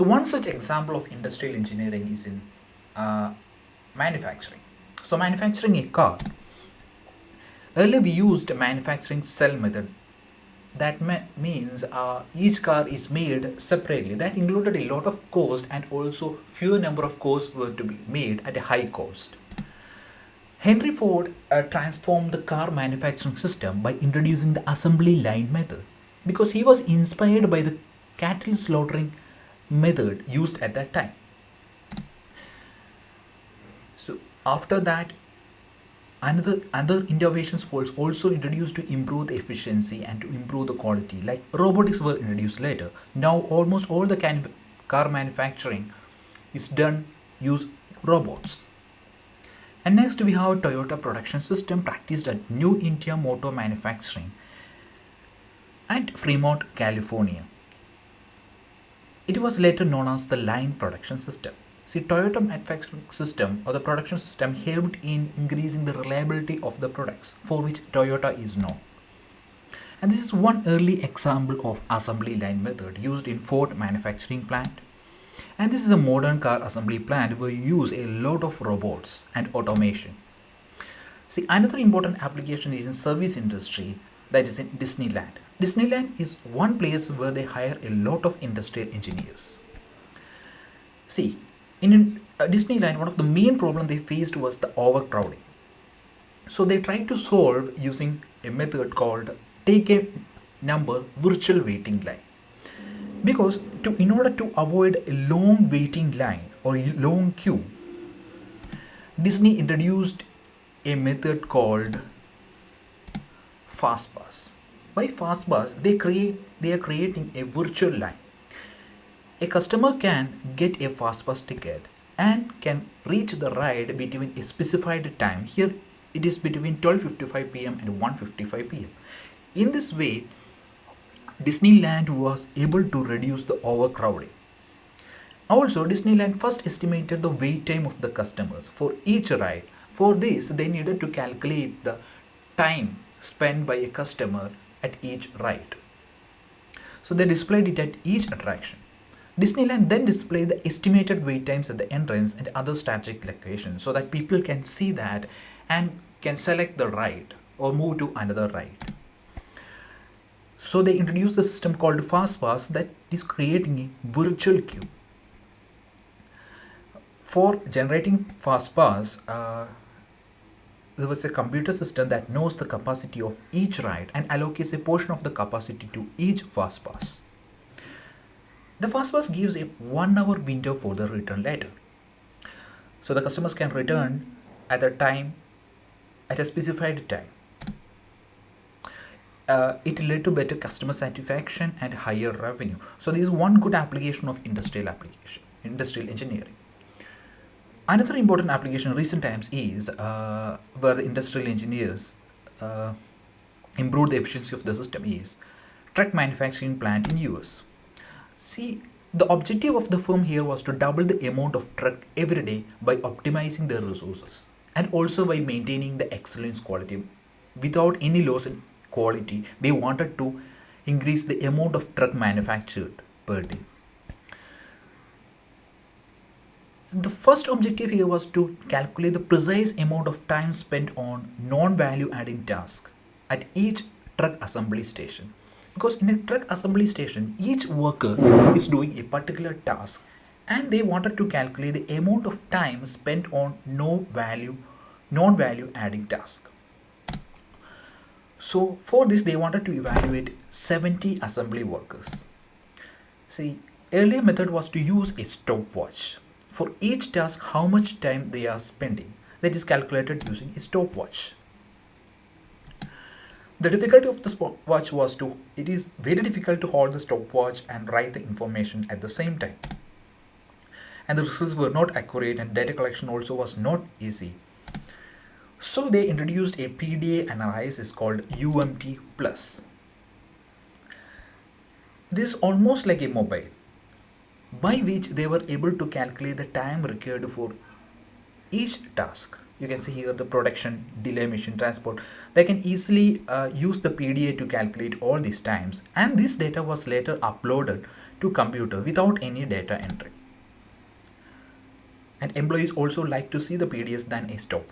So one such example of industrial engineering is in manufacturing. So manufacturing a car. Earlier we used manufacturing cell method. That means each car is made separately. That included a lot of cost, and also fewer number of cars were to be made at a high cost. Henry Ford transformed the car manufacturing system by introducing the assembly line method because he was inspired by the cattle slaughtering method used at that time. So after that, other innovations was also introduced to improve the efficiency and to improve the quality. Like robotics were introduced later. Now almost all the car manufacturing is done use robots. And next we have Toyota production system practiced at New India Motor Manufacturing at Fremont, California. It was later known as the line production system. See, Toyota manufacturing system or the production system helped in increasing the reliability of the products for which Toyota is known. And this is one early example of assembly line method used in Ford manufacturing plant. And this is a modern car assembly plant where you use a lot of robots and automation. See, another important application is in service industry, that is in Disneyland. Disneyland is one place where they hire a lot of industrial engineers. See, in Disneyland, one of the main problems they faced was the overcrowding. So they tried to solve using a method called take a number virtual waiting line. Because in order to avoid a long waiting line or a long queue, Disney introduced a method called FastPass. By FastPass, they are creating a virtual line. A customer can get a FastPass ticket and can reach the ride between a specified time. Here it is between 12:55 p.m. and 1:55 p.m. In this way, Disneyland was able to reduce the overcrowding. Also, Disneyland first estimated the wait time of the customers for each ride. For this, they needed to calculate the time spent by a customer at each ride. So they displayed it at each attraction. Disneyland then displayed the estimated wait times at the entrance and other strategic locations so that people can see that and can select the ride or move to another ride. So they introduced the system called FastPass that is creating a virtual queue. For generating FastPass, there was a computer system that knows the capacity of each ride and allocates a portion of the capacity to each FastPass. The FastPass gives a 1 hour window for the return letter. So the customers can return at a specified time. It led to better customer satisfaction and higher revenue. So this is one good application of industrial engineering. Another important application in recent times is where the industrial engineers improved the efficiency of the system is truck manufacturing plant in US. See, the objective of the firm here was to double the amount of truck every day by optimizing their resources and also by maintaining the excellence quality without any loss in quality. They wanted to increase the amount of truck manufactured per day. The first objective here was to calculate the precise amount of time spent on non-value adding tasks at each truck assembly station. Because in a truck assembly station, each worker is doing a particular task and they wanted to calculate the amount of time spent on non-value adding task. So for this, they wanted to evaluate 70 assembly workers. See, earlier method was to use a stopwatch. For each task, how much time they are spending, that is calculated using a stopwatch. The difficulty of the stopwatch was it is very difficult to hold the stopwatch and write the information at the same time. And the results were not accurate and data collection also was not easy. So they introduced a PDA analysis called UMT+. This is almost like a mobile, by which they were able to calculate the time required for each task. You can see here the production, delay, mission, transport. They can easily use the PDA to calculate all these times, and this data was later uploaded to computer without any data entry. And employees also like to see the PDS than a stopwatch.